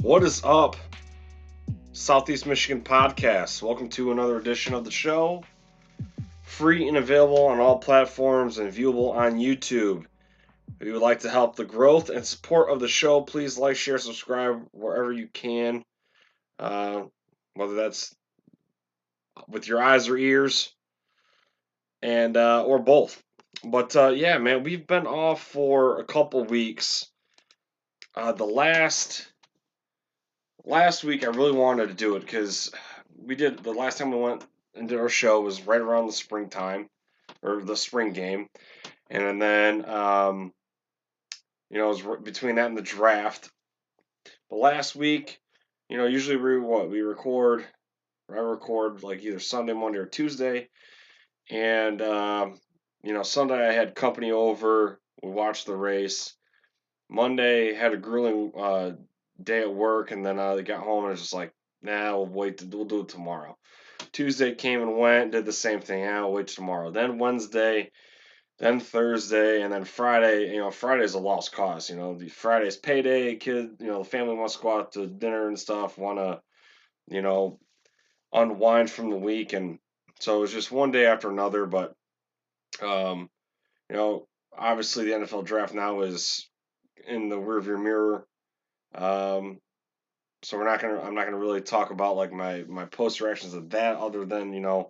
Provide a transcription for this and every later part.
What is up, Southeast Michigan podcast? Welcome to another edition of the show. Free and available on all platforms and viewable on YouTube. If you would like to help the growth and support of the show, please like, share, subscribe wherever you can. Uh, whether that's with your eyes or ears, and or both. But yeah, man, we've been off for a couple weeks. The last week I really wanted to do it because we did the last time we went and did our show was right around the springtime or the spring game, and then it was between that and the draft. But last week, usually we record. I record like either Sunday, Monday, or Tuesday, and Sunday I had company over. We watched the race. Monday had a grueling day at work, and then I got home and I was just like, nah, we'll do it tomorrow. Tuesday came and went, did the same thing. I'll wait tomorrow. Then Wednesday, then Thursday, and then Friday. Friday's a lost cause. The Friday's payday. The family wants to go out to dinner and stuff. Want to, you know, unwind from the week, and so it was just one day after another. But, um, you know, obviously the NFL draft now is in the rearview mirror. Um, so I'm not gonna really talk about like my post reactions of that, other than I'm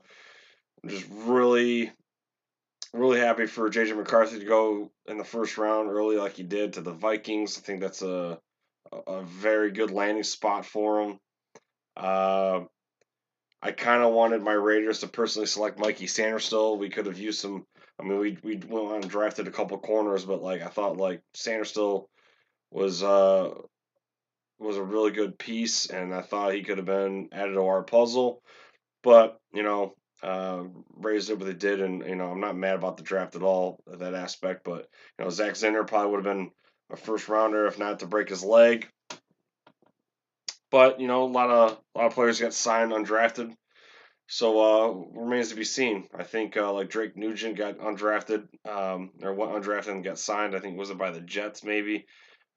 just really happy for JJ McCarthy to go in the first round early like he did to the Vikings. I think that's a very good landing spot for him. Uh, I kind of wanted my Raiders to personally select Mikey Sanders still. We could have used some. I mean, we went on and drafted a couple corners, but like I thought like Sanders still was uh was a really good piece, and I thought he could have been added to our puzzle. But Rays did what they did, and I'm not mad about the draft at all that aspect. But Zach Zinner probably would have been a first rounder if not to break his leg. But a lot of players got signed undrafted, so remains to be seen. I think like Drake Nugent got undrafted, or went undrafted and got signed. I think was it by the Jets maybe.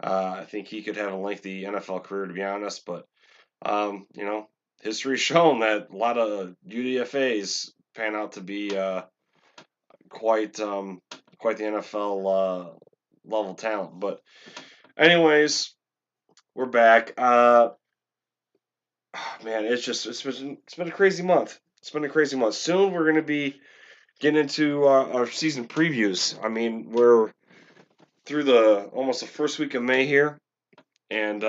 I think he could have a lengthy NFL career to be honest, but history's shown that a lot of UDFA's pan out to be quite quite the NFL level talent. But anyways, we're back. Man, it's been a crazy month. It's been a crazy month. Soon we're gonna be getting into our season previews. I mean, we're through the almost the first week of May here, and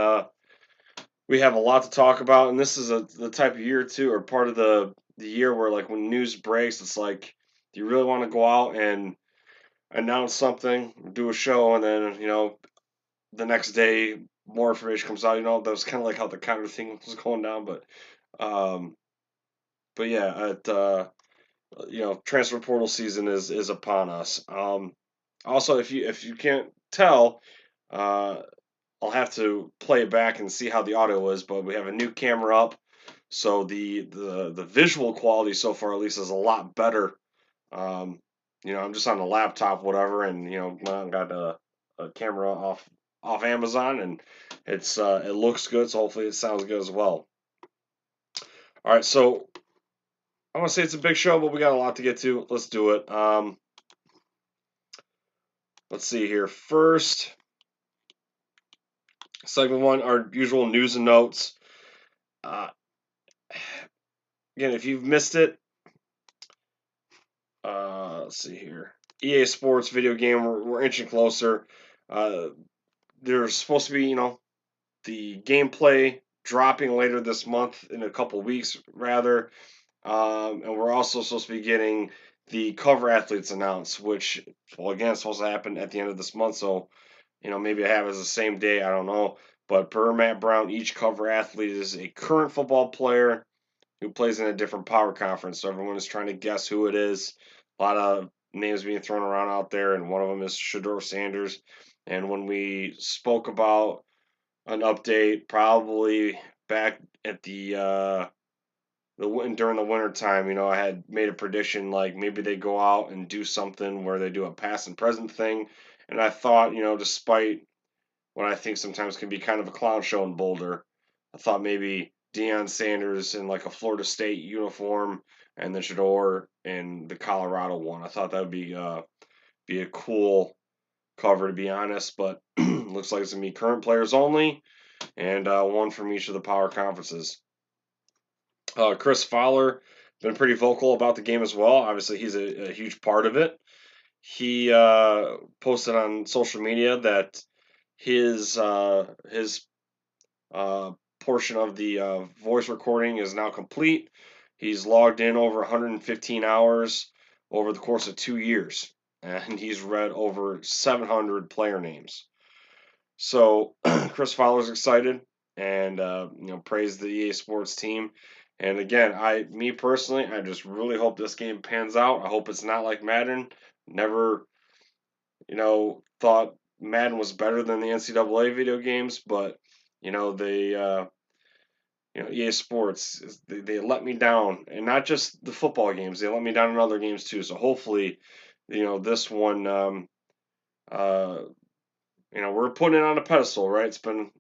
we have a lot to talk about. And this is the type of year too, or part of the year where like when news breaks, it's like, do you really want to go out and announce something, do a show, and then the next day more information comes out. That was kind of like how the counter thing was going down, um, but yeah, transfer portal season is upon us. Also, if you can't tell, uh, I'll have to play it back and see how the audio is. But we have a new camera up, so the visual quality so far at least is a lot better. Um, I'm just on the laptop, whatever, and I got a camera off Amazon, and it looks good. So hopefully it sounds good as well. All right, so I want to say it's a big show, but we got a lot to get to. Let's do it. Let's see here. First, segment one, our usual news and notes. Uh, Again, if you've missed it, let's see here. EA Sports video game. We're inching closer. Uh, there's supposed to be, the gameplay dropping later this month in a couple weeks, rather. And we're also supposed to be getting the cover athletes announced, which, well, again, it's supposed to happen at the end of this month. So, maybe I have it as the same day. I don't know. But per Matt Brown, each cover athlete is a current football player who plays in a different power conference. So everyone is trying to guess who it is. A lot of names being thrown around out there, and one of them is Shador Sanders. And when we spoke about an update, probably back at during the winter time, I had made a prediction like maybe they go out and do something where they do a past and present thing, and I thought, despite what I think sometimes can be kind of a clown show in Boulder, I thought maybe Deion Sanders in like a Florida State uniform, and then Shador in the Colorado one. I thought that would be a cool cover, to be honest, but looks like it's gonna be current players only, and one from each of the power conferences. Chris Fowler been pretty vocal about the game as well. Obviously, he's a huge part of it. He posted on social media that his uh, portion of the voice recording is now complete. He's logged in over 115 hours over the course of 2 years, and he's read over 700 player names. So Chris Fowler's excited, and praised the EA Sports team. And again, me personally, I just really hope this game pans out. I hope it's not like Madden. Never, thought Madden was better than the NCAA video games, but they EA Sports they let me down, and not just the football games. They let me down in other games too. So hopefully, this one, uh, we're putting it on a pedestal, right? It's been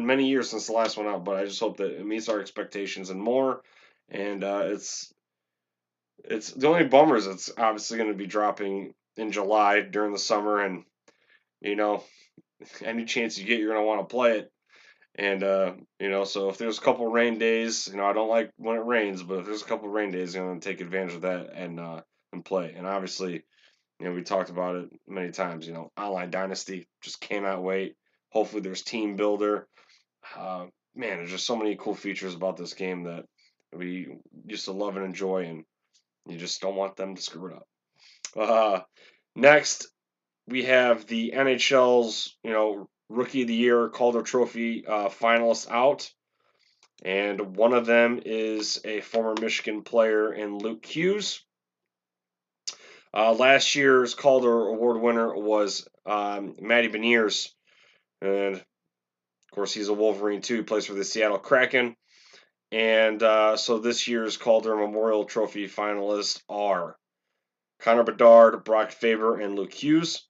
many years since the last one out, but I just hope that it meets our expectations and more. And it's the only bummer is it's obviously going to be dropping in July during the summer, and you know any chance you get, you're going to want to play it. And so if there's a couple rain days, I don't like when it rains, but if there's a couple rain days, I'm going to take advantage of that and play. And obviously, we talked about it many times. Online Dynasty just cannot wait. Hopefully, there's Team Builder. Man, there's just so many cool features about this game that we used to love and enjoy, and you just don't want them to screw it up. Next, we have the NHL's Rookie of the Year Calder Trophy finalists out, and one of them is a former Michigan player in Luke Hughes. Last year's Calder Award winner was Matty Beniers, and of course he's a Wolverine too. He plays for the Seattle Kraken, and so this year's Calder Memorial Trophy finalists are Connor Bedard, Brock Faber, and Luke Hughes.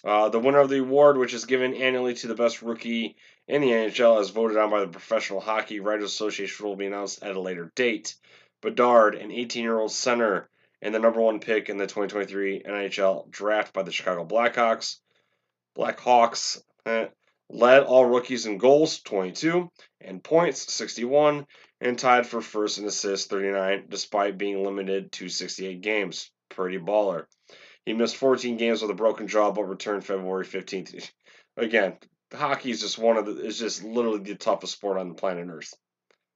The winner of the award, which is given annually to the best rookie in the NHL, as voted on by the Professional Hockey Writers Association, will be announced at a later date. Bedard, an 18-year-old center and the number one pick in the 2023 NHL draft by the Chicago Blackhawks, led all rookies in goals, 22, and points, 61, and tied for first in assists, 39, despite being limited to 68 games. Pretty baller. He missed 14 games with a broken jaw, but returned February 15th. Again, hockey is just literally the toughest sport on the planet Earth,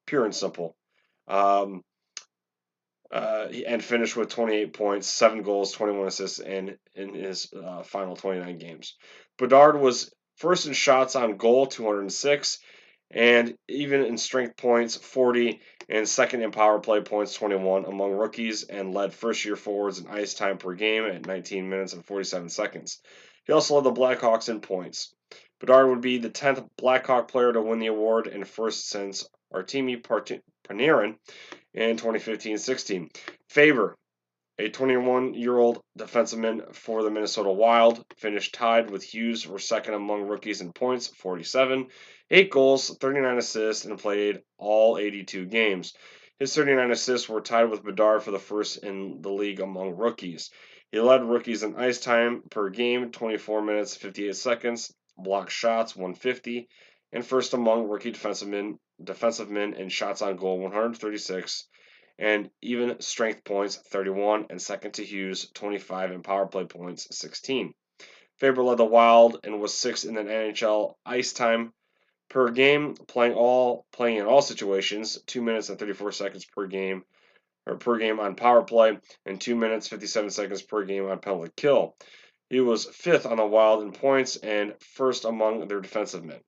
pure and simple. And finished with 28 points, 7 goals, 21 assists, and in his final 29 games. Bedard was first in shots on goal, 206, and even in strength points, 40, and second in power play points, 21 among rookies, and led first-year forwards in ice time per game at 19 minutes and 47 seconds. He also led the Blackhawks in points. Bedard would be the 10th Blackhawk player to win the award and first since Artemi Panarin in 2015-16. Faber, a 21-year-old defenseman for the Minnesota Wild, finished tied with Hughes for second among rookies in points, 47, 8 goals, 39 assists, and played all 82 games. His 39 assists were tied with Bedard for the first in the league among rookies. He led rookies in ice time per game, 24 minutes, 58 seconds, blocked shots, 150, and first among rookie defensive men in shots on goal, 136, and even strength points, 31, and second to Hughes, 25, and power play points, 16. Faber led the Wild and was sixth in the NHL ice time per game, playing in all situations, 2 minutes and 34 seconds per game on power play, and 2 minutes 57 seconds per game on penalty kill. He was fifth on the Wild in points and first among their defensive men.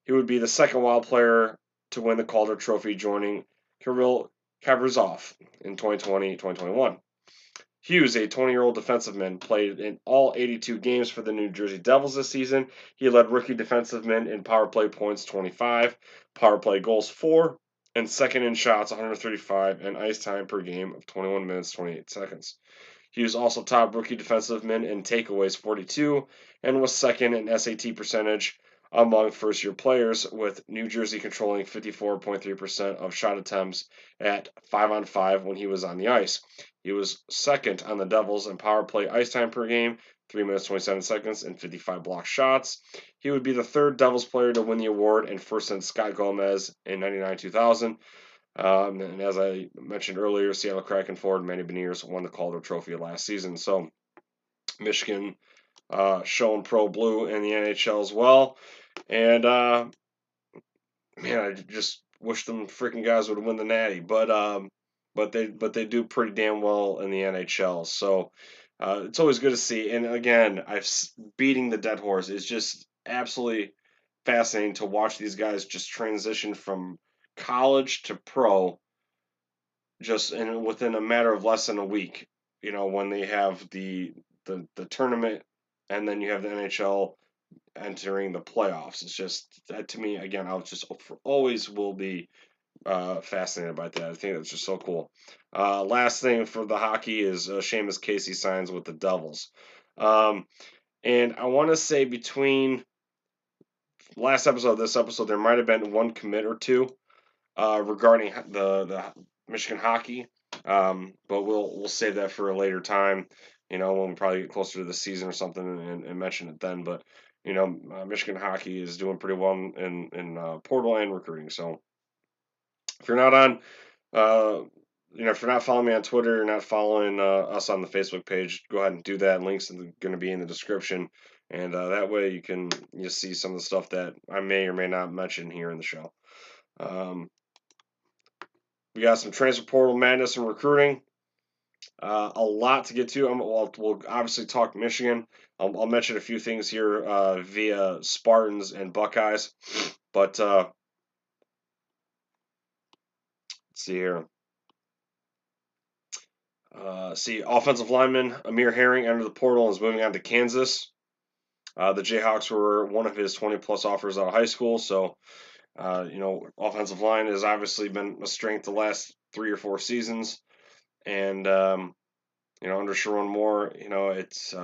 He would be the second Wild player to win the Calder Trophy, joining Kirill Kaprizov in 2020-2021. Hughes, a 20-year-old defenseman, played in all 82 games for the New Jersey Devils this season. He led rookie defensemen in power play points, 25, power play goals, 4, and second in shots, 135, and ice time per game of 21 minutes, 28 seconds. Hughes also topped rookie defensive men in takeaways, 42, and was second in SAT percentage, among first-year players, with New Jersey controlling 54.3% of shot attempts at 5-on-5 when he was on the ice. He was second on the Devils in power play ice time per game, 3 minutes 27 seconds and 55 block shots. He would be the third Devils player to win the award and first since Scott Gomez in 99-2000. And as I mentioned earlier, Seattle Kraken forward Manny Beniers won the Calder Trophy last season. So Michigan showing pro blue in the NHL as well. And man, I just wish them freaking guys would win the Natty, but they do pretty damn well in the NHL. So it's always good to see. And again, beating the dead horse is just absolutely fascinating to watch these guys just transition from college to pro just within a matter of less than a week. You know, when they have the tournament, and then you have the NHL entering the playoffs. It's just that to me again. I was just always will be fascinated by that. I think that's just so cool. Last thing for the hockey is Seamus Casey signs with the Devils, um, and I want to say between last episode this episode there might have been one commit or two regarding the Michigan hockey. But we'll save that for a later time. You know, when we probably get closer to the season or something, and mention it then. But you know, Michigan hockey is doing pretty well in portal and recruiting. So if you're not on, if you're not following me on Twitter, you're not following us on the Facebook page, go ahead and do that. Links are going to be in the description, and that way you can see some of the stuff that I may or may not mention here in the show. We got some transfer portal madness and recruiting. A lot to get to. We'll obviously talk Michigan. I'll mention a few things here via Spartans and Buckeyes. But let's see here. Offensive lineman Amir Herring entered the portal and is moving on to Kansas. The Jayhawks were one of his 20-plus offers out of high school. So, offensive line has obviously been a strength the last 3 or 4 seasons. And, under Sharon Moore, it's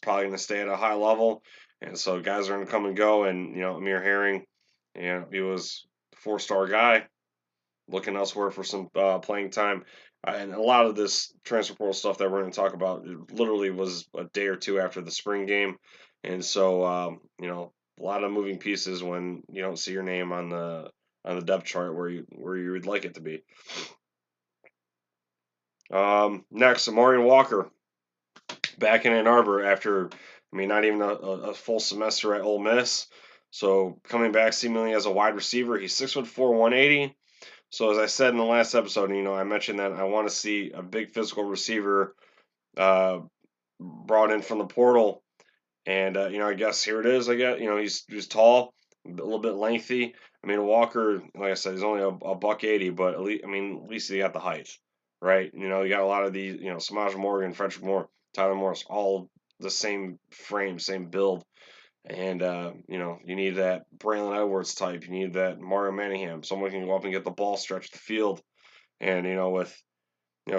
probably going to stay at a high level. And so guys are going to come and go. And, Amir Herring, he was a 4-star guy looking elsewhere for some playing time. And a lot of this transfer portal stuff that we're going to talk about literally was a day or two after the spring game. And so, a lot of moving pieces when you don't see your name on the depth chart where you would like it to be. Next, Amorian Walker back in Ann Arbor after, not even a full semester at Ole Miss. So coming back seemingly as a wide receiver, he's 6'4", 180. So as I said in the last episode, I mentioned that I want to see a big physical receiver brought in from the portal, and I guess here it is. I guess he's tall, a little bit lengthy. Walker, like I said, he's only a $180, but at least he got the height, right? You got a lot of these, Samaj Morgan, Frederick Moore, Tyler Morris, all the same frame, same build. And, you need that Braylon Edwards type. You need that Mario Manningham. Someone can go up and get the ball, stretch the field. And, with,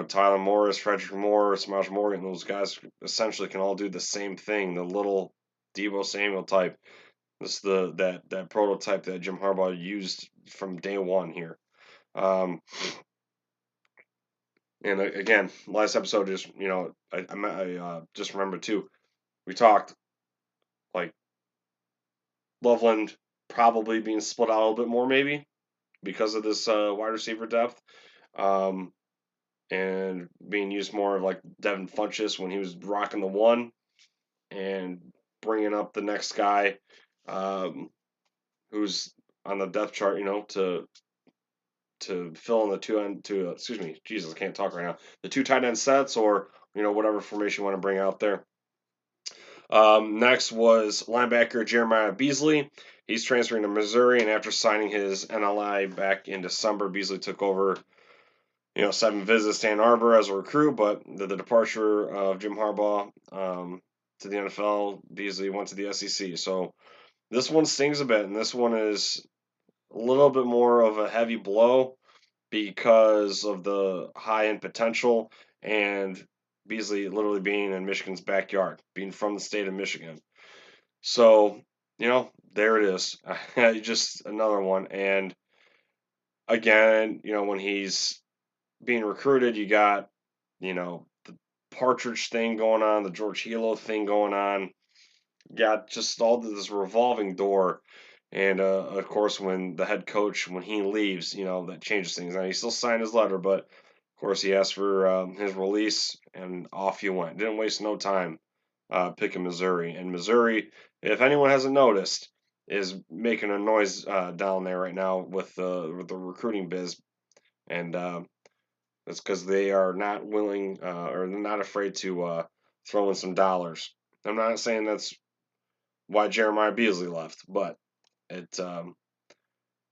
Tyler Morris, Frederick Moore, Samaj Morgan, those guys essentially can all do the same thing. The little Debo Samuel type. This is that prototype that Jim Harbaugh used from day one here. And again, last episode, just, I just remembered too, we talked like Loveland probably being split out a little bit more, maybe because of this wide receiver depth, and being used more of like Devin Funchess when he was rocking the 1, and bringing up the next guy who's on the depth chart, to fill in the I can't talk right now. The 2 tight end sets, or whatever formation you want to bring out there. Next was linebacker Jeremiah Beasley. He's transferring to Missouri, and after signing his NLI back in December, Beasley took over, 7 visits to Ann Arbor as a recruit, but the departure of Jim Harbaugh to the NFL, Beasley went to the SEC. So this one stings a bit, and this one is a little bit more of a heavy blow because of the high-end potential and Beasley literally being in Michigan's backyard, being from the state of Michigan. So there it is. Just another one. And again, when he's being recruited, you got, the Partridge thing going on, the George Hilo thing going on. You got just all this revolving door. And of course, when the head coach, when he leaves, that changes things. Now, he still signed his letter, but of course, he asked for his release, and off you went. Didn't waste no time picking Missouri. And Missouri, if anyone hasn't noticed, is making a noise down there right now with the recruiting biz, and that's because they are not willing or they're not afraid to throw in some dollars. I'm not saying that's why Jeremiah Beasley left, but it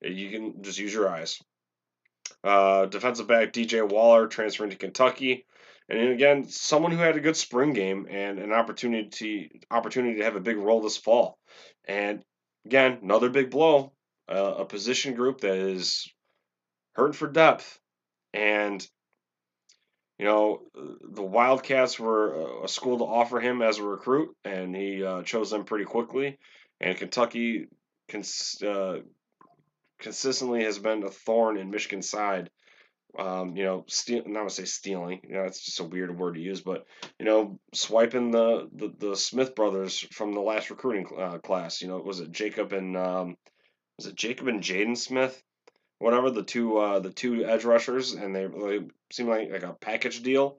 you can just use your eyes. Defensive back DJ Waller transferring to Kentucky, and again, someone who had a good spring game and an opportunity to have a big role this fall. And again, another big blow, a position group that is hurting for depth. And the Wildcats were a school to offer him as a recruit, and he chose them pretty quickly. And Kentucky consistently has been a thorn in Michigan's side. Not to say stealing, it's just a weird word to use, but swiping the Smith brothers from the last recruiting class. Was it Jacob and Jaden Smith? Whatever, the two edge rushers, and they seem like a package deal.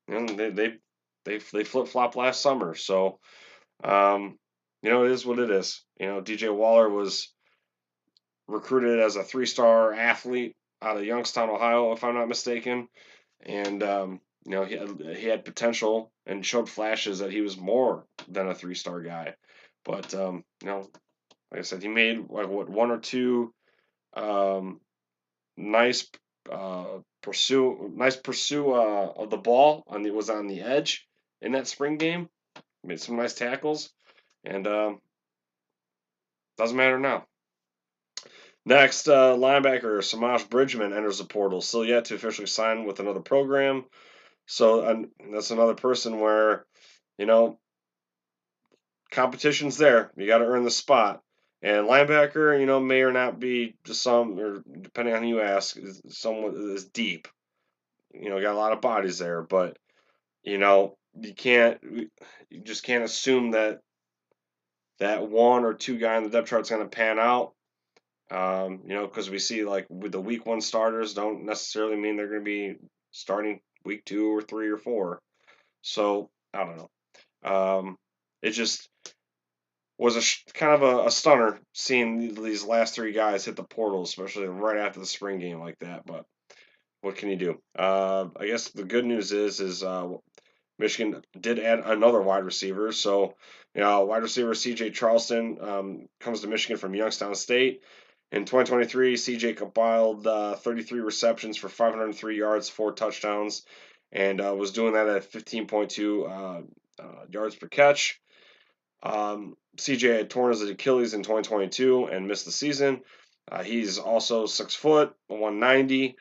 They flip flop last summer, so it is what it is. DJ Waller was recruited as a 3-star athlete out of Youngstown, Ohio, if I'm not mistaken, and he had potential and showed flashes that he was more than a 3-star guy, but like I said, he made like what one or two um, nice pursue of the ball was on the edge in that spring game. Made some nice tackles, and doesn't matter now. Next, linebacker Samaj Bridgman enters the portal, still yet to officially sign with another program. So that's another person where, you know, competition's there. You got to earn the spot. And linebacker, may or not be just some, or depending on who you ask, someone is deep. Got a lot of bodies there, but you just can't assume that one or two guy on the depth chart is going to pan out. Because we see like with the week 1 starters don't necessarily mean they're going to be starting week 2 or 3 or 4. So I don't know. It just was kind of a stunner seeing these last 3 guys hit the portal, especially right after the spring game like that. But what can you do? I guess the good news is Michigan did add another wide receiver. So, wide receiver C.J. Charleston comes to Michigan from Youngstown State. In 2023, C.J. compiled 33 receptions for 503 yards, 4 touchdowns, and was doing that at 15.2 yards per catch. CJ had torn his Achilles in 2022 and missed the season. He's also 6 foot, 190.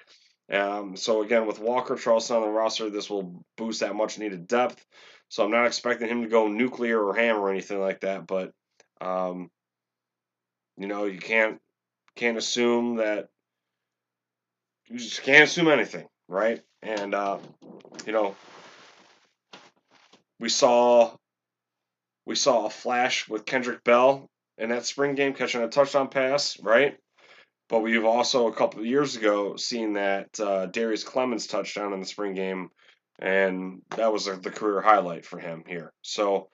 So again, with Walker Charleston on the roster, this will boost that much needed depth. So I'm not expecting him to go nuclear or ham or anything like that, but you can't assume that. You just can't assume anything, right? And you know, we saw a flash with Kendrick Bell in that spring game catching a touchdown pass, right? But we've also a couple of years ago seen that Darius Clemens touchdown in the spring game, and that was the career highlight for him here. So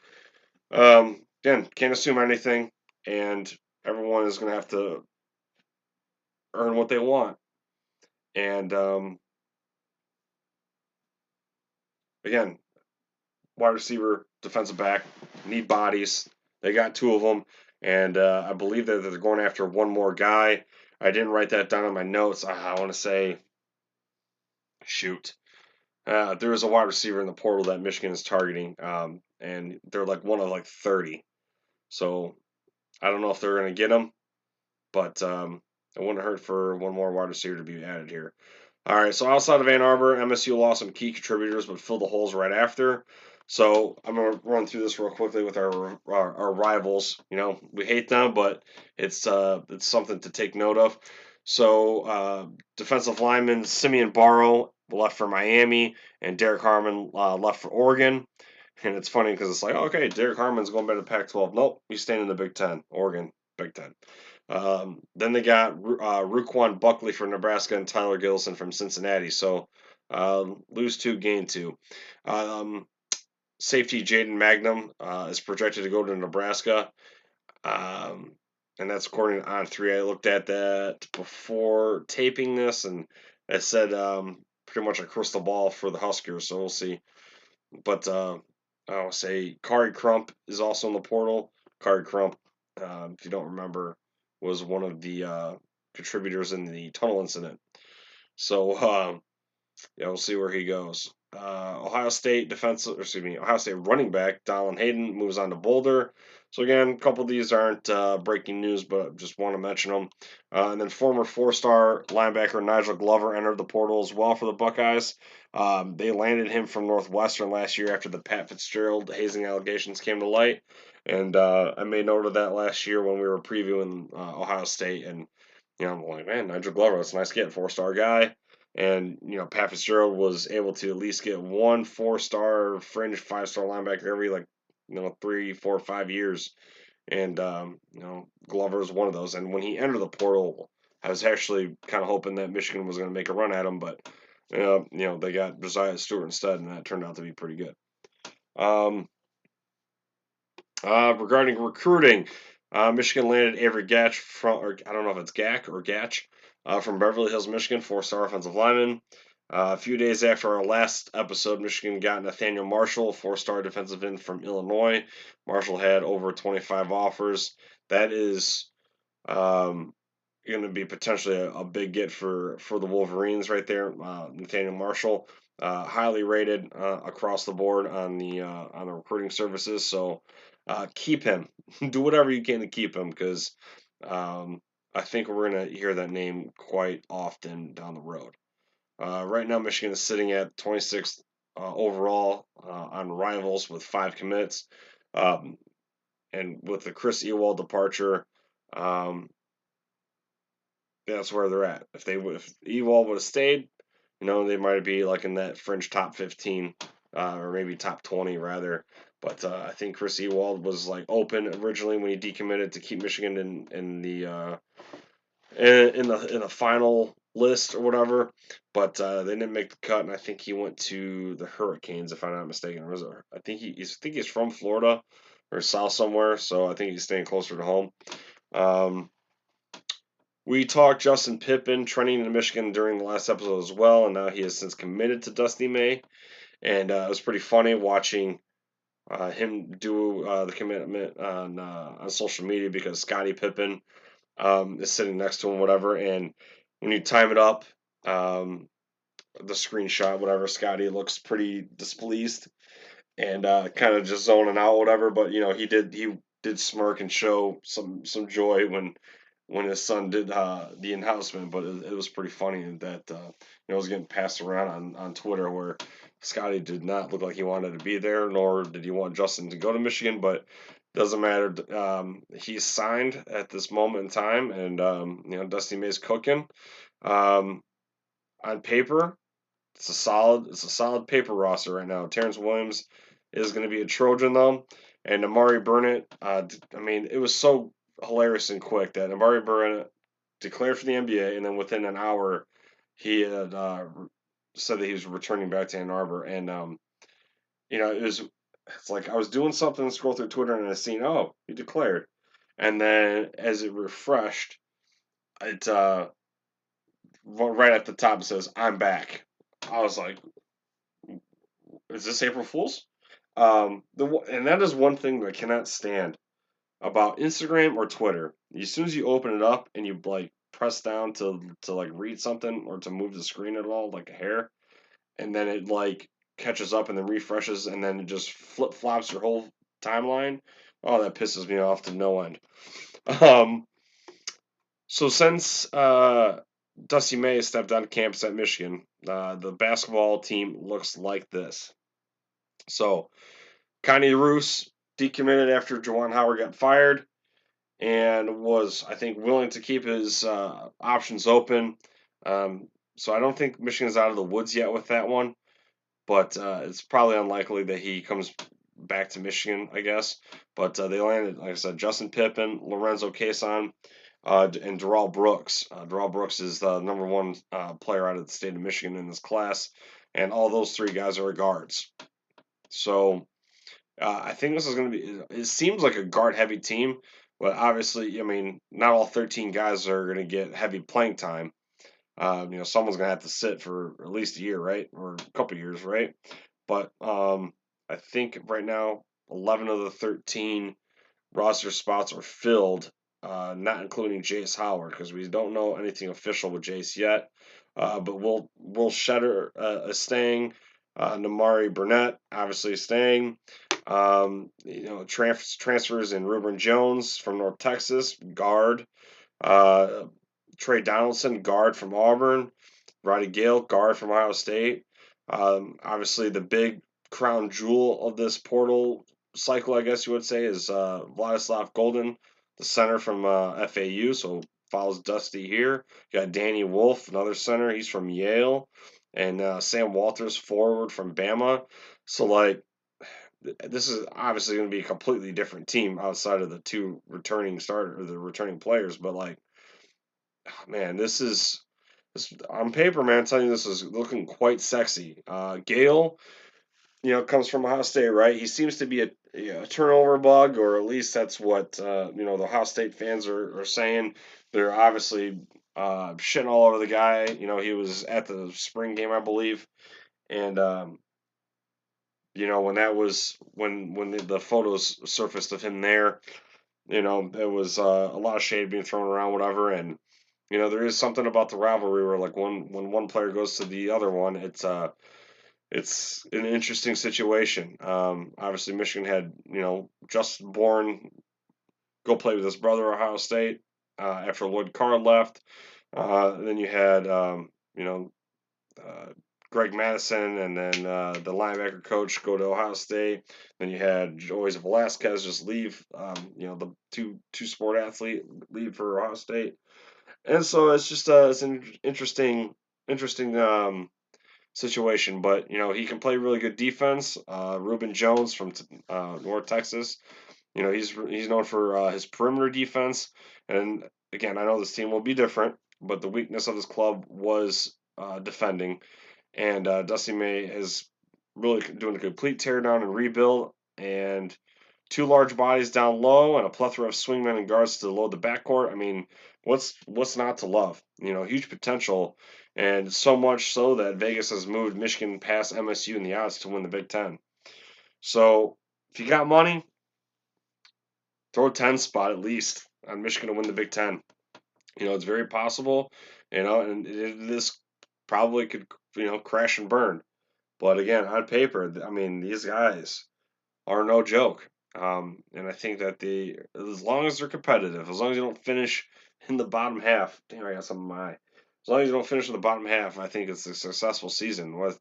again, can't assume anything, and everyone is going to have to earn what they want. And again, wide receiver, defensive back, need bodies. They got 2 of them, and I believe that they're going after one more guy. I didn't write that down in my notes. I want to say, shoot, there is a wide receiver in the portal that Michigan is targeting, and they're like one of like 30. So I don't know if they're going to get him, but it wouldn't hurt for one more wide receiver to be added here. All right, so outside of Ann Arbor, MSU lost some key contributors but filled the holes right after. So I'm gonna run through this real quickly with our rivals. We hate them, but it's something to take note of. So defensive lineman Simeon Barrow left for Miami, and Derek Harmon left for Oregon. And it's funny because it's like, oh, okay, Derek Harmon's going back to Pac-12. Nope, he's staying in the Big Ten. Oregon, Big Ten. Then they got Ruquan Buckley from Nebraska and Tyler Gilson from Cincinnati. So lose two, gain two. Um, Safety Jaden Magnum is projected to go to Nebraska. Um, and that's according to On3. I looked at that before taping this, and it said pretty much a crystal ball for the Huskers. So we'll see. But I'll say Kari Crump is also in the portal. Kari Crump, if you don't remember, was one of the contributors in the tunnel incident. So yeah, we'll see where he goes. Ohio State Ohio State running back Donald Hayden moves on to Boulder. So again, a couple of these aren't breaking news, but just want to mention them. And then former four-star linebacker Nigel Glover entered the portal as well for the Buckeyes. They landed him from Northwestern last year after the Pat Fitzgerald hazing allegations came to light. And I made note of that last year when we were previewing Ohio State. And, I'm like, man, Nigel Glover, that's a nice get, four-star guy. And Pat Fitzgerald was able to at least get one four-star fringe five-star linebacker every 3, 4, 5 years. And Glover was one of those. And when he entered the portal, I was actually kind of hoping that Michigan was going to make a run at him, but they got Josiah Stewart instead, and that turned out to be pretty good. Um, Regarding recruiting, Michigan landed Avery Gatch from, or I don't know if it's Gack or Gatch, from Beverly Hills, Michigan, four-star offensive lineman. A few days after our last episode, Michigan got Nathaniel Marshall, four-star defensive end from Illinois. Marshall had over 25 offers. That is um, going to be potentially a big get for the Wolverines right there. Nathaniel Marshall, highly rated across the board on the recruiting services. So keep him. Do whatever you can to keep him because I think we're going to hear that name quite often down the road. Right now, Michigan is sitting at 26th overall on rivals with 5 commits. And with the Chris Ewald departure, um, that's where they're at. If Ewald would have stayed, they might be like in that fringe top 15, or maybe top 20 rather. But I think Chris Ewald was like open originally when he decommitted to keep Michigan in the final list or whatever. But they didn't make the cut, and I think he went to the Hurricanes if I'm not mistaken. I think he's from Florida or South somewhere, so I think he's staying closer to home. We talked Justin Pippen trending in Michigan during the last episode as well, and now he has since committed to Dusty May. And it was pretty funny watching him do the commitment on social media because Scottie Pippen is sitting next to him, whatever. And when you time it up, the screenshot, whatever, Scottie looks pretty displeased and kind of just zoning out, whatever. But he did smirk and show some joy when his son did the announcement. But it was pretty funny that it was getting passed around on Twitter where Scotty did not look like he wanted to be there, nor did he want Justin to go to Michigan. But doesn't matter. He's signed at this moment in time, and Dusty May's cooking. Um, on paper, it's a solid paper roster right now. Terrence Williams is going to be a Trojan though, and Amari Burnett. I mean, it was so hilarious and quick that Amari Burnett declared for the NBA, and then within an hour, he had said that he was returning back to Ann Arbor, and it's like I was doing something, scroll through Twitter, and I seen, oh, he declared, and then as it refreshed, it right at the top it says I'm back. I was like, is this April Fool's? And that is one thing that I cannot stand about Instagram or Twitter. As soon as you open it up and you like press down to like read something or to move the screen at all, like a hair, and then it like catches up and then refreshes and then it just flip flops your whole timeline. Oh, that pisses me off to no end. Um, so since Dusty May has stepped on campus at Michigan, the basketball team looks like this. So Connie Roos decommitted after Juwan Howard got fired and was, I think, willing to keep his options open. So I don't think Michigan's out of the woods yet with that one, but it's probably unlikely that he comes back to Michigan, I guess. But they landed, like I said, Justin Pippen, Lorenzo Cason, and Darrell Brooks. Darrell Brooks is the number one player out of the state of Michigan in this class, and all those three guys are guards. So I think this is going to be. It seems like a guard-heavy team, but obviously, I mean, not all 13 guys are going to get heavy playing time. Someone's going to have to sit for at least a year, right, or a couple years, right? But I think right now, 11 of the 13 roster spots are filled, not including Jace Howard, because we don't know anything official with Jace yet. But Will Shetter is staying. Namari Burnett obviously is staying. Transfers in Ruben Jones from North Texas, guard. Uh, Trey Donaldson, guard from Auburn. Roddy Gale, guard from Ohio State. Obviously, the big crown jewel of this portal cycle, I guess you would say, is Vladislav Golden, the center from FAU. So follows Dusty here. You got Danny Wolf, another center. He's from Yale. And Sam Walters, forward from Bama. So, like, this is obviously going to be a completely different team outside of the two returning the returning players. But, like, man, this on paper, man. I'm telling you, this is looking quite sexy. Gale, comes from Ohio State, right? He seems to be a turnover bug, or at least that's what the Ohio State fans are saying. They're obviously shitting all over the guy. He was at the spring game, I believe, and when that was when the photos surfaced of him there, there was a lot of shade being thrown around, whatever, and there is something about the rivalry where, like, when one player goes to the other one, it's an interesting situation. Obviously, Michigan had Justin Bourne go play with his brother Ohio State after Lloyd Carr left. Then you had uh, Greg Madison, and then the linebacker coach go to Ohio State. Then you had Joyce Velasquez just leave. The two sport athlete leave for Ohio State, and so it's just it's an interesting situation. But he can play really good defense. Ruben Jones from North Texas. He's known for his perimeter defense. And again, I know this team will be different, but the weakness of this club was defending. And Dusty May is really doing a complete teardown and rebuild. And two large bodies down low and a plethora of swingmen and guards to load the backcourt. I mean, what's not to love? Huge potential, and so much so that Vegas has moved Michigan past MSU in the odds to win the Big Ten. So if you got money, throw a 10 spot at least on Michigan to win the Big Ten. It's very possible, and this probably could, crash and burn. But again, on paper, I mean, these guys are no joke. And I think that as long as they're competitive, as long as you don't finish in the bottom half, damn, I got some of my. As long as you don't finish in the bottom half, I think it's a successful season. Well, I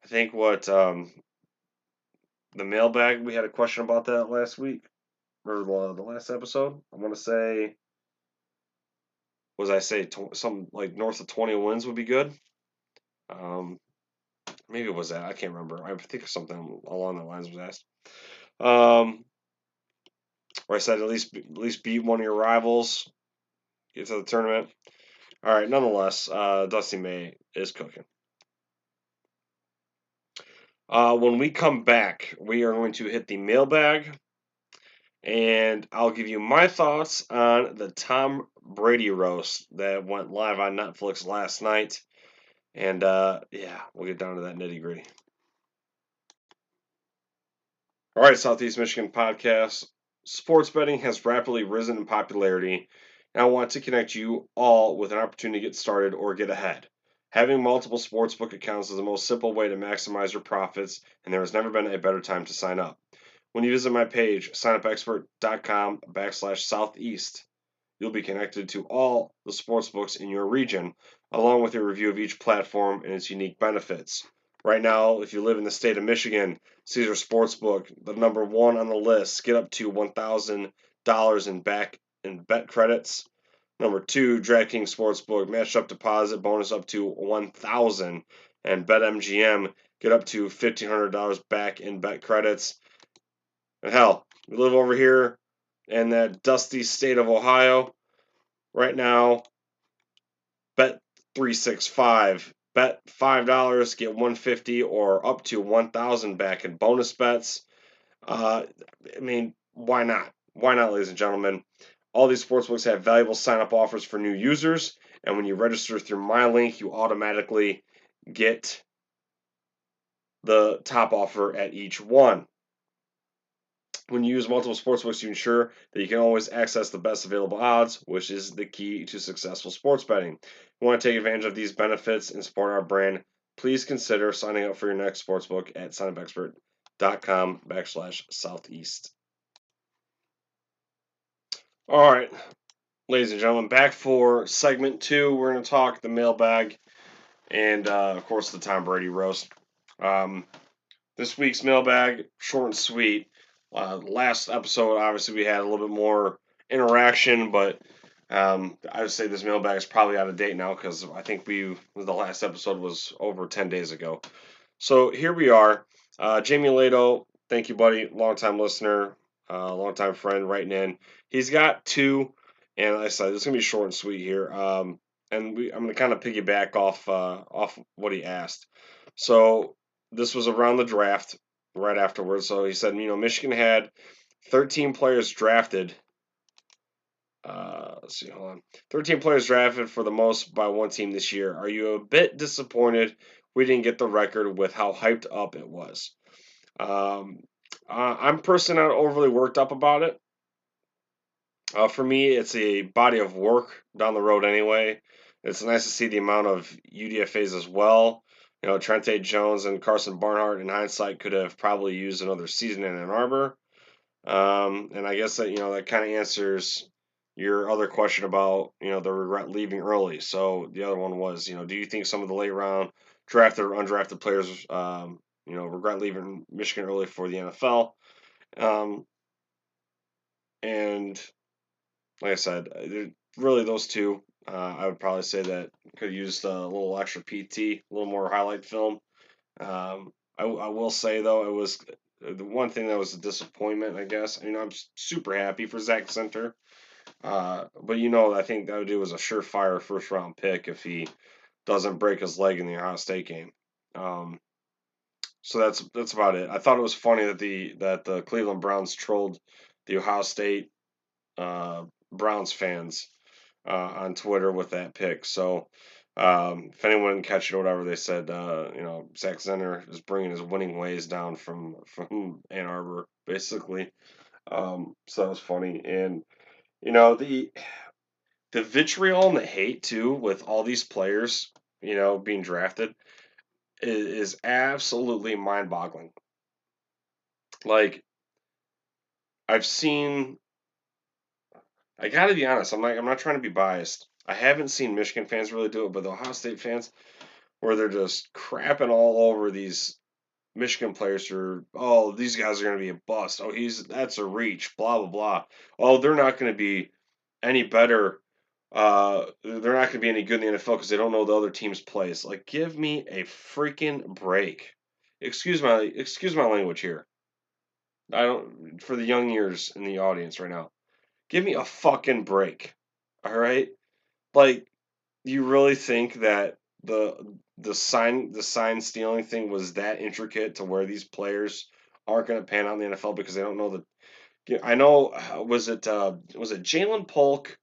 think what the mailbag, we had a question about that last week, or the last episode. I want to say, was I say something like north of 20 wins would be good? Um, Maybe it was that. I can't remember. I think something along the lines was asked. Where I said at least beat one of your rivals, get to the tournament. All right. Nonetheless, Dusty May is cooking. When we come back, we are going to hit the mailbag, and I'll give you my thoughts on the Tom Brady roast that went live on Netflix last night. And yeah, we'll get down to that nitty gritty. All right, Southeast Michigan podcast. Sports betting has rapidly risen in popularity, and I want to connect you all with an opportunity to get started or get ahead. Having multiple sportsbook accounts is the most simple way to maximize your profits, and there has never been a better time to sign up. When you visit my page, signupexpert.com/southeast, you'll be connected to all the sportsbooks in your region, along with a review of each platform and its unique benefits. Right now, if you live in the state of Michigan, Caesar Sportsbook, the number one on the list, get up to $1,000 in bet credits. Number two, DraftKings Sportsbook, match up deposit bonus up to 1,000, and BetMGM get up to $1,500 back in bet credits. And hell, we live over here in that dusty state of Ohio. Right now, bet 365. Bet $5, get 150 or up to 1,000 back in bonus bets. Uh, I mean, why not? Why not, ladies and gentlemen? All these sportsbooks have valuable sign-up offers for new users, and when you register through my link, you automatically get the top offer at each one. When you use multiple sportsbooks, you ensure that you can always access the best available odds, which is the key to successful sports betting. If you want to take advantage of these benefits and support our brand, please consider signing up for your next sportsbook at signupexpert.com/southeast. All right, ladies and gentlemen, back for segment two. We're going to talk the mailbag and, of course, the Tom Brady roast. Um, This week's mailbag, short and sweet. Last episode, obviously, we had a little bit more interaction, but I would say this mailbag is probably out of date now because I think the last episode was over 10 days ago. So here we are. Jamie Lato, thank you, buddy. Longtime listener, longtime friend writing in. He's got two, and like I said, it's going to be short and sweet here. I'm going to kind of piggyback off what he asked. So this was around the draft right afterwards. So he said, Michigan had 13 players drafted. Let's see, hold on. 13 players drafted for the most by one team this year. Are you a bit disappointed we didn't get the record with how hyped up it was? Um, I'm personally not overly worked up about it. For me, it's a body of work down the road anyway. It's nice to see the amount of UDFAs as well. Trente Jones and Carson Barnhart, in hindsight, could have probably used another season in Ann Arbor. And I guess that kind of answers your other question about the regret leaving early. So the other one was do you think some of the late round drafted or undrafted players regret leaving Michigan early for the NFL? Um, and like I said, really those two. I would probably say that could have used a little extra PT, a little more highlight film. I will say though, it was the one thing that was a disappointment. I guess I'm super happy for Zach Center, but I think that dude was a surefire first round pick if he doesn't break his leg in the Ohio State game. Um, so that's about it. I thought it was funny that the Cleveland Browns trolled the Ohio State uh, Browns fans on Twitter with that pick. So if anyone didn't catch it or whatever, they said Zach Zenner is bringing his winning ways down from Ann Arbor, basically. So that was funny, and the vitriol and the hate too with all these players, being drafted is absolutely mind-boggling. Like I've seen, I gotta be honest. I'm not trying to be biased. I haven't seen Michigan fans really do it, but the Ohio State fans, where they're just crapping all over these Michigan players for, oh, these guys are going to be a bust. Oh, that's a reach. Blah blah blah. Oh, they're not going to be any better. They're not going to be any good in the NFL because they don't know the other team's plays. Like, give me a freaking break. Excuse my language here. I don't for the young ears in the audience right now. Give me a fucking break. All right, like you really think that the sign stealing thing was that intricate to where these players aren't going to pan out in the NFL because they don't know the. I know was it Jalen Polk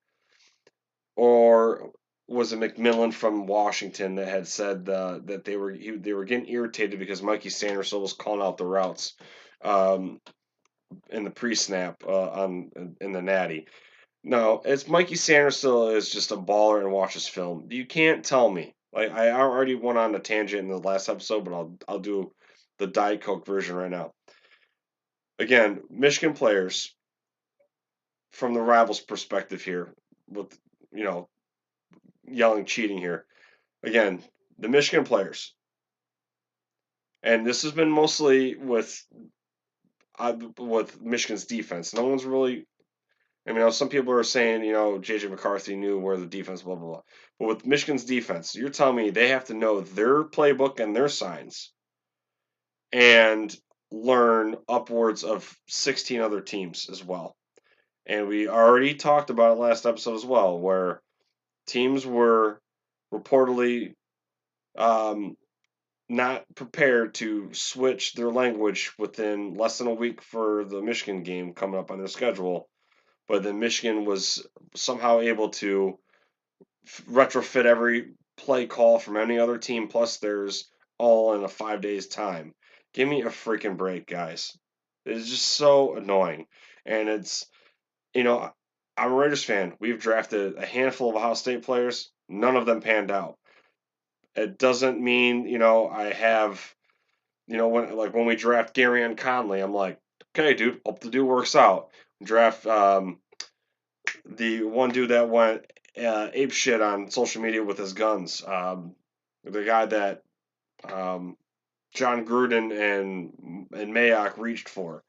or was it McMillan from Washington that had said that they were getting irritated because Mikey Sanderson was calling out the routes um, in the pre-snap on in the Natty. No, it's Mikey Sanders still is just a baller and watches film. You can't tell me. Like I already went on a tangent in the last episode, but I'll do the Diet Coke version right now. Again, Michigan players from the rivals' perspective here, with you know yelling cheating here. Again, the Michigan players and this has been mostly with Michigan's defense. No one's really. I mean, some people are saying, JJ McCarthy knew where the defense, blah blah blah. But with Michigan's defense, you're telling me they have to know their playbook and their signs and learn upwards of 16 other teams as well. And we already talked about it last episode as well, where teams were reportedly um, not prepared to switch their language within less than a week for the Michigan game coming up on their schedule. But then Michigan was somehow able to retrofit every play call from any other team plus theirs all in a 5 days time. Give me a freaking break, guys. It's just so annoying. And I'm a Raiders fan. We've drafted a handful of Ohio State players. None of them panned out. It doesn't mean, I have, when we draft Gary Conley, I'm like, okay, dude, hope the dude works out. Draft the one dude that went ape shit on social media with his guns. The guy that um, John Gruden and Mayock reached for.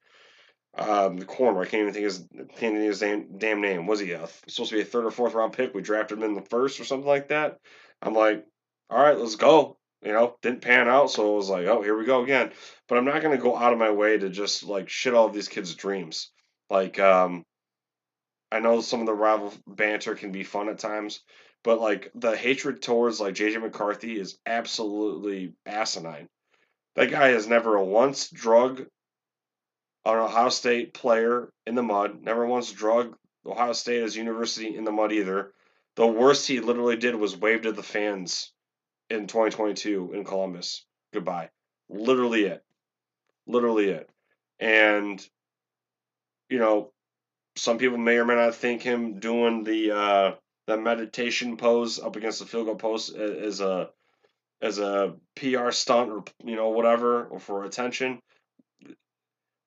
The corner, I can't even think his damn name. Was he supposed to be a third or fourth round pick? We drafted him in the first or something like that. I'm like, all right, let's go. Didn't pan out, so I was like, oh, here we go again. But I'm not gonna go out of my way to just like shit all of these kids' dreams. Like, I know some of the rival banter can be fun at times, but like the hatred towards like JJ McCarthy is absolutely asinine. That guy has never once drug an Ohio State player in the mud, never once drug Ohio State as university in the mud either. The worst he literally did was wave to the fans in 2022 in Columbus. Goodbye. Literally it. Literally it. And, you know, some people may or may not think him doing the meditation pose up against the field goal post as a PR stunt or whatever or for attention.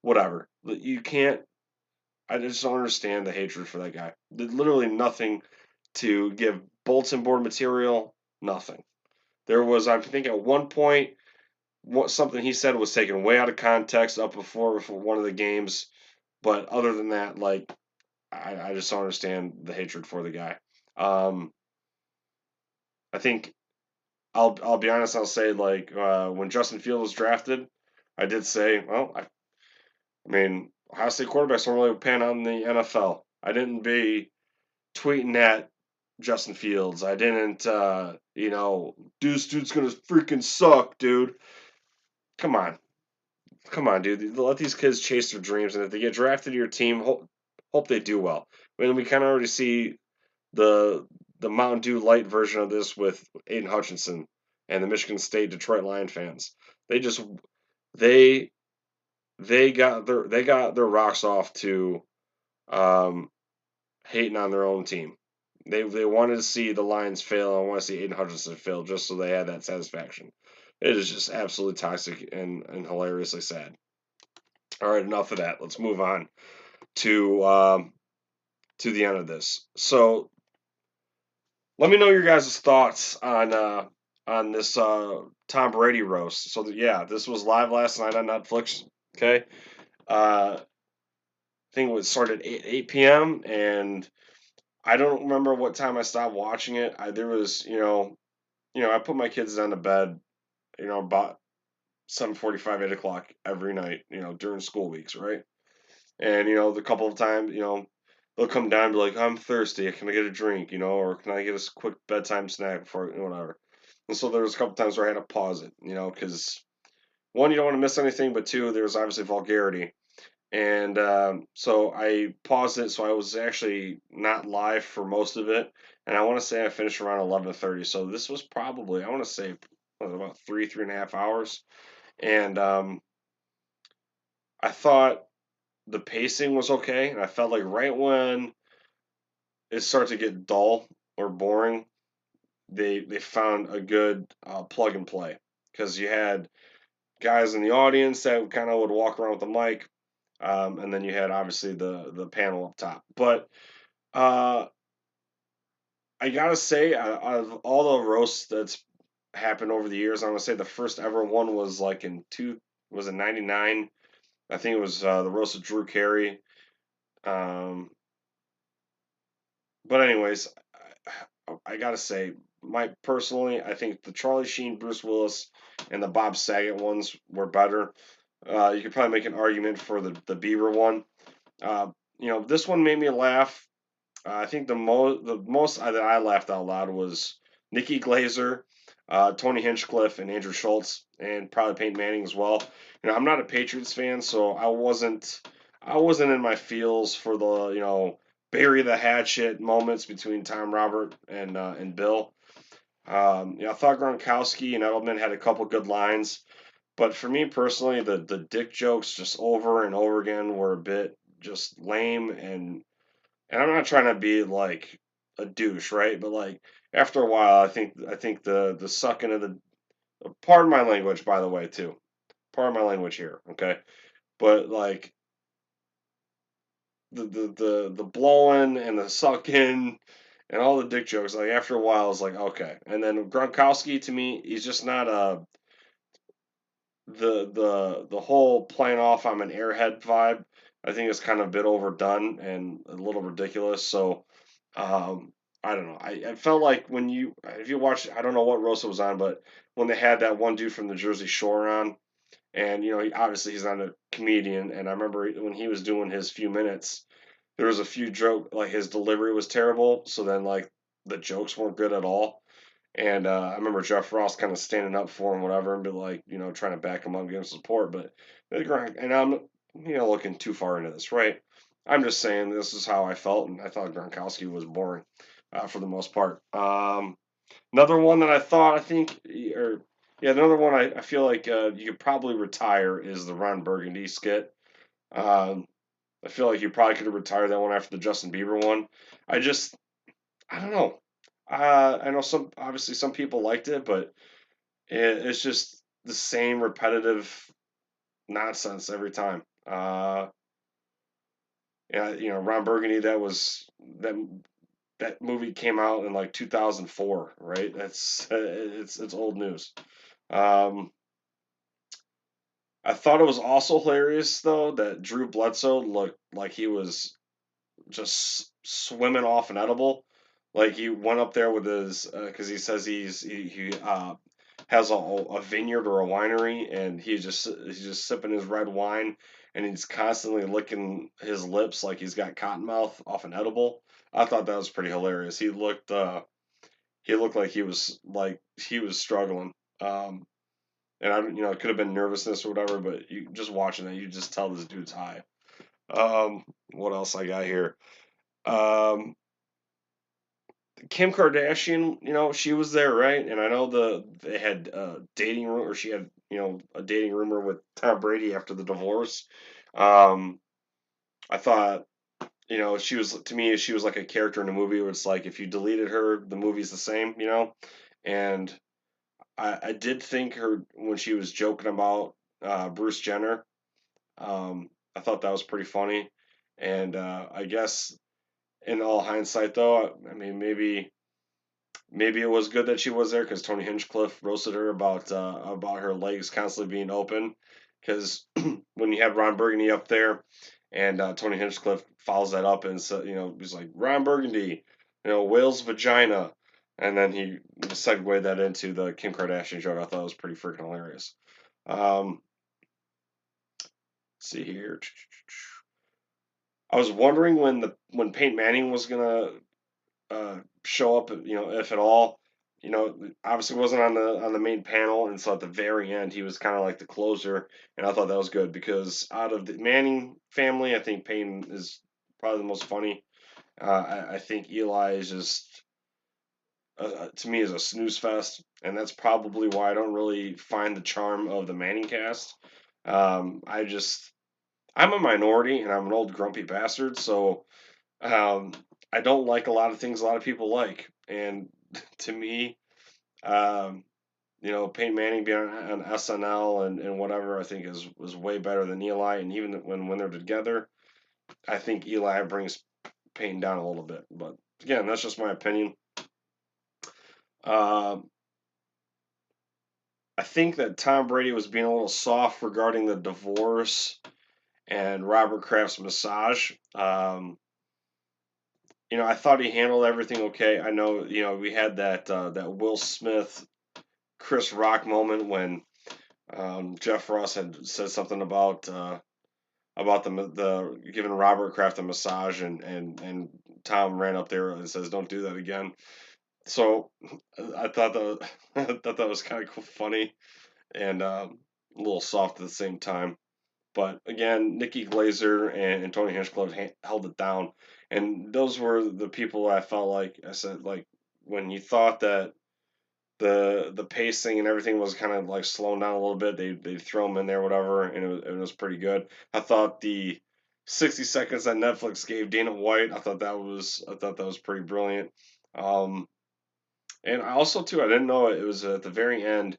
Whatever. You can't. I just don't understand the hatred for that guy. Literally nothing to give bulletin board material. Nothing. There was, I think, at one point, something he said was taken way out of context up before one of the games. But other than that, like, I just don't understand the hatred for the guy. Um, I think I'll be honest. I'll say like when Justin Fields was drafted, I did say, well, I mean, Ohio State quarterbacks don't really pan out in the NFL. I didn't be tweeting at Justin Fields. I didn't, dude's gonna freaking suck, dude. Come on, come on, dude. Let these kids chase their dreams, and if they get drafted to your team, hope they do well. I mean, we kind of already see the the Mountain Dew light version of this with Aiden Hutchinson and the Michigan State Detroit Lion fans. They just they they got their rocks off to um, hating on their own team. They wanted to see the Lions fail and want to see Aiden Hutchinson fail just so they had that satisfaction. It is just absolutely toxic and hilariously sad. All right, enough of that. Let's move on to the end of this. So let me know your guys' thoughts on this Tom Brady roast. So yeah, this was live last night on Netflix. Okay, I think it was started at 8 p.m. and I don't remember what time I stopped watching it. There was I put my kids down to bed about 7:45, 8 o'clock every night during school weeks, right? And the couple of times they'll come down and be like, I'm thirsty, can I get a drink, or can I get a quick bedtime snack before whatever. And so there was a couple times where I had to pause it, because one, you don't want to miss anything, but two, there was obviously vulgarity. And so I paused it, so I was actually not live for most of it. And I want to say I finished around 11:30. So this was probably, I want to say, about 3.5 hours. And I thought the pacing was okay, and I felt like right when it started to get dull or boring, they found a good plug and play because you had guys in the audience that kind of would walk around with the mic, and then you had obviously the panel up top. But uh, I gotta say, out of all the roasts happened over the years. I'm gonna say the first ever one was like in was in '99. I think it was the roast of Drew Carey. Um, but anyways, I gotta say, my personally, I think the Charlie Sheen, Bruce Willis, and the Bob Saget ones were better. You could probably make an argument for the Bieber one. Uh, this one made me laugh. I think the most that I laughed out loud was Nikki Glazer, Tony Hinchcliffe, and Andrew Schultz, and probably Peyton Manning as well. I'm not a Patriots fan, so I wasn't in my feels for the bury the hatchet moments between Tom Robert and Bill. I thought Gronkowski and Edelman had a couple good lines, but for me personally, the dick jokes just over and over again were a bit just lame, and I'm not trying to be like a douche, right? But like after a while, I think the sucking of the pardon my language, by the way, too. Pardon my language here, okay? But like the blowing and the sucking and all the dick jokes, like after a while, it's like okay. And then Gronkowski to me, he's just not a the whole playing off I'm an airhead vibe. I think it's kind of a bit overdone and a little ridiculous. So um, I don't know. I felt like when if you watch, I don't know what roast it was on, but when they had that one dude from the Jersey Shore on, and obviously he's not a comedian, and I remember when he was doing his few minutes, there was a few joke like his delivery was terrible, so then like the jokes weren't good at all. And I remember Jeff Ross kind of standing up for him, whatever, and be like, trying to back him up, give him support. But and I'm, looking too far into this, right? I'm just saying this is how I felt, and I thought Gronkowski was boring for the most part. Another one that I think, or yeah, another one I feel like you could probably retire is the Ron Burgundy skit. Um, I feel like you probably could have retired that one after the Justin Bieber one. I just, I don't know. I know obviously some people liked it, but it's just the same repetitive nonsense every time. Yeah, Ron Burgundy. That that movie came out in like 2004, right? It's old news. Um, I thought it was also hilarious though that Drew Bledsoe looked like he was just swimming off an edible. Like he went up there with his because he says he has a vineyard or a winery, and he's just sipping his red wine, and he's constantly licking his lips like he's got cotton mouth off an edible. I thought that was pretty hilarious. He looked like he was struggling. And it could have been nervousness or whatever, but you just watching that, you just tell this dude's high. What else I got here? Um, Kim Kardashian, she was there, right? And I know they had dating or she had a dating rumor with Tom Brady after the divorce. Um, I thought she was to me she was like a character in a movie where it's like if you deleted her, the movie's the same, And I did think her when she was joking about Bruce Jenner. I thought that was pretty funny, and I guess in all hindsight, though, I mean maybe it was good that she was there because Tony Hinchcliffe roasted her about her legs constantly being open. Because when you have Ron Burgundy up there, and Tony Hinchcliffe follows that up and so he's like Ron Burgundy, whale's vagina, and then he segued that into the Kim Kardashian joke. I thought it was pretty freaking hilarious. Um, let's see here. I was wondering when Peyton Manning was gonna show up, if at all. Obviously wasn't on the main panel, and so at the very end he was kind of like the closer, and I thought that was good because out of the Manning family, I think Peyton is probably the most funny. I think Eli is just to me is a snooze fest, and that's probably why I don't really find the charm of the Manning cast. I'm a minority, and I'm an old grumpy bastard, so um, I don't like a lot of things a lot of people like, and to me, um, Peyton Manning being on SNL and whatever, I think is was way better than Eli. And even when they're together, I think Eli brings Peyton down a little bit. But again, that's just my opinion. Um, I think that Tom Brady was being a little soft regarding the divorce and Robert Kraft's massage. I thought he handled everything okay. I know, we had that Will Smith, Chris Rock moment when Jeff Ross had said something about the giving Robert Kraft a massage, and Tom ran up there and says, "Don't do that again." So I thought that I thought that was kind of funny and a little soft at the same time. But again, Nikki Glazer and Tony Hinchcliffe held it down, and those were the people I felt like I said like when you thought that the pacing and everything was kind of like slowing down a little bit, they throw them in there, whatever, and it was pretty good. I thought the 60 seconds that Netflix gave Dana White, I thought that was pretty brilliant. Um, and I also too, I didn't know it was at the very end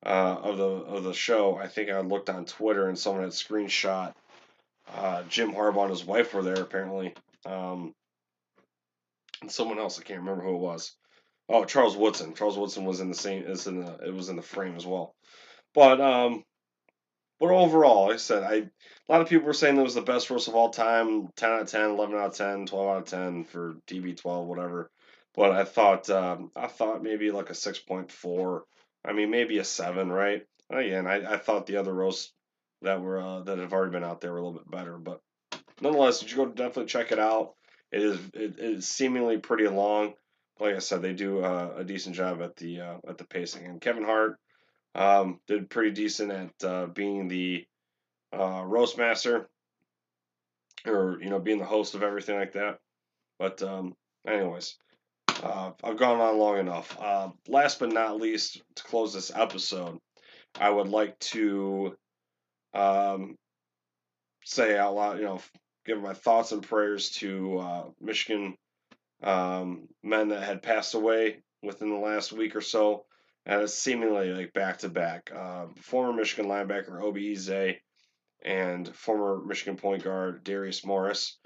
of the show. I think I looked on Twitter and someone had screenshot Jim Harbaugh and his wife were there apparently. Um, and someone else, I can't remember who it was. Oh, Charles Woodson. Charles Woodson was in the same. It was in the frame as well. But overall, like I said, a lot of people were saying that was the best roast of all time. 10 out of 10, 11 out of 10, 12 out of 10 for TB12, whatever. But I thought maybe like a 6.4. I mean, maybe a 7, right? Again, I thought the other roasts that have already been out there were a little bit better, but nonetheless, you should go definitely check it out. It is seemingly pretty long. Like I said, they do a decent job at the pacing, and Kevin Hart did pretty decent at being the roast master, or being the host of everything like that. But anyways, I've gone on long enough. Last but not least, to close this episode, I would like to um, say out loud, give my thoughts and prayers to Michigan men that had passed away within the last week or so. And it's seemingly like back to back. Former Michigan linebacker Obi Eze and former Michigan point guard Darius Morris,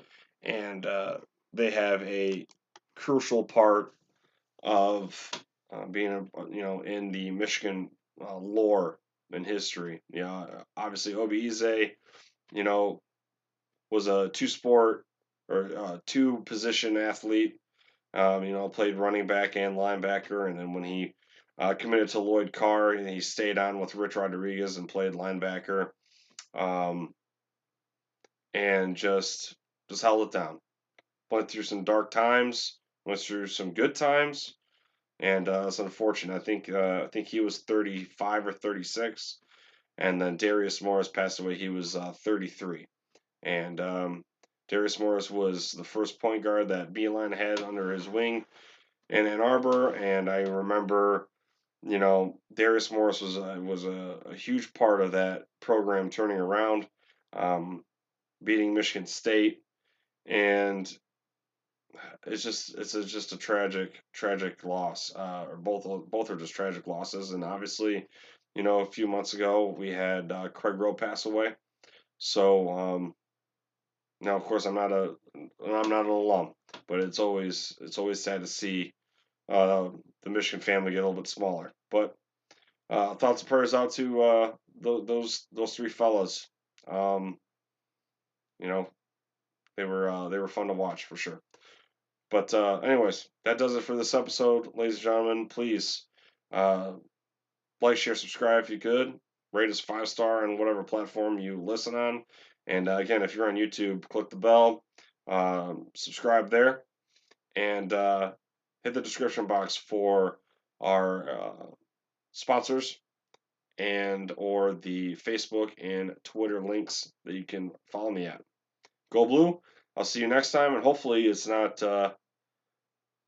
and they have a crucial part of being, in the Michigan lore and history. Obviously Obi Eze, you know, was a two-sport or two-position athlete. Played running back and linebacker, and then when he committed to Lloyd Carr, he stayed on with Rich Rodriguez and played linebacker. Um, and just held it down. Went through some dark times, went through some good times, and it's unfortunate. I think he was 35 or 36, and then Darius Morris passed away. He was 33, and Darius Morris was the first point guard that Beeline had under his wing in Ann Arbor, and I remember. Darius Morris was a huge part of that program turning around, beating Michigan State, and it's just a tragic loss. Or both are just tragic losses, and obviously, a few months ago we had Craig Rowe pass away. So now, of course, I'm not an alum, but it's always sad to see the Michigan family get a little bit smaller. But thoughts and prayers out to those three fellas. Um, you know, they were fun to watch for sure. But anyways, that does it for this episode, ladies and gentlemen. Please uh, like, share, subscribe if you could. Rate us 5-star on whatever platform you listen on. And again, if you're on YouTube, click the bell, subscribe there, and hit the description box for our sponsors and or the Facebook and Twitter links that you can follow me at. Go Blue! I'll see you next time, and hopefully it's not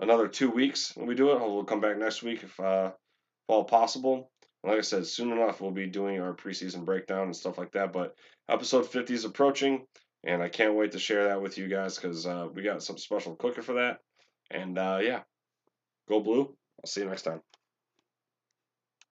another 2 weeks when we do it. We'll come back next week if all possible. And like I said, soon enough we'll be doing our preseason breakdown and stuff like that. But episode 50 is approaching, and I can't wait to share that with you guys because we got some special cooking for that. And yeah, go Blue! I'll see you next time.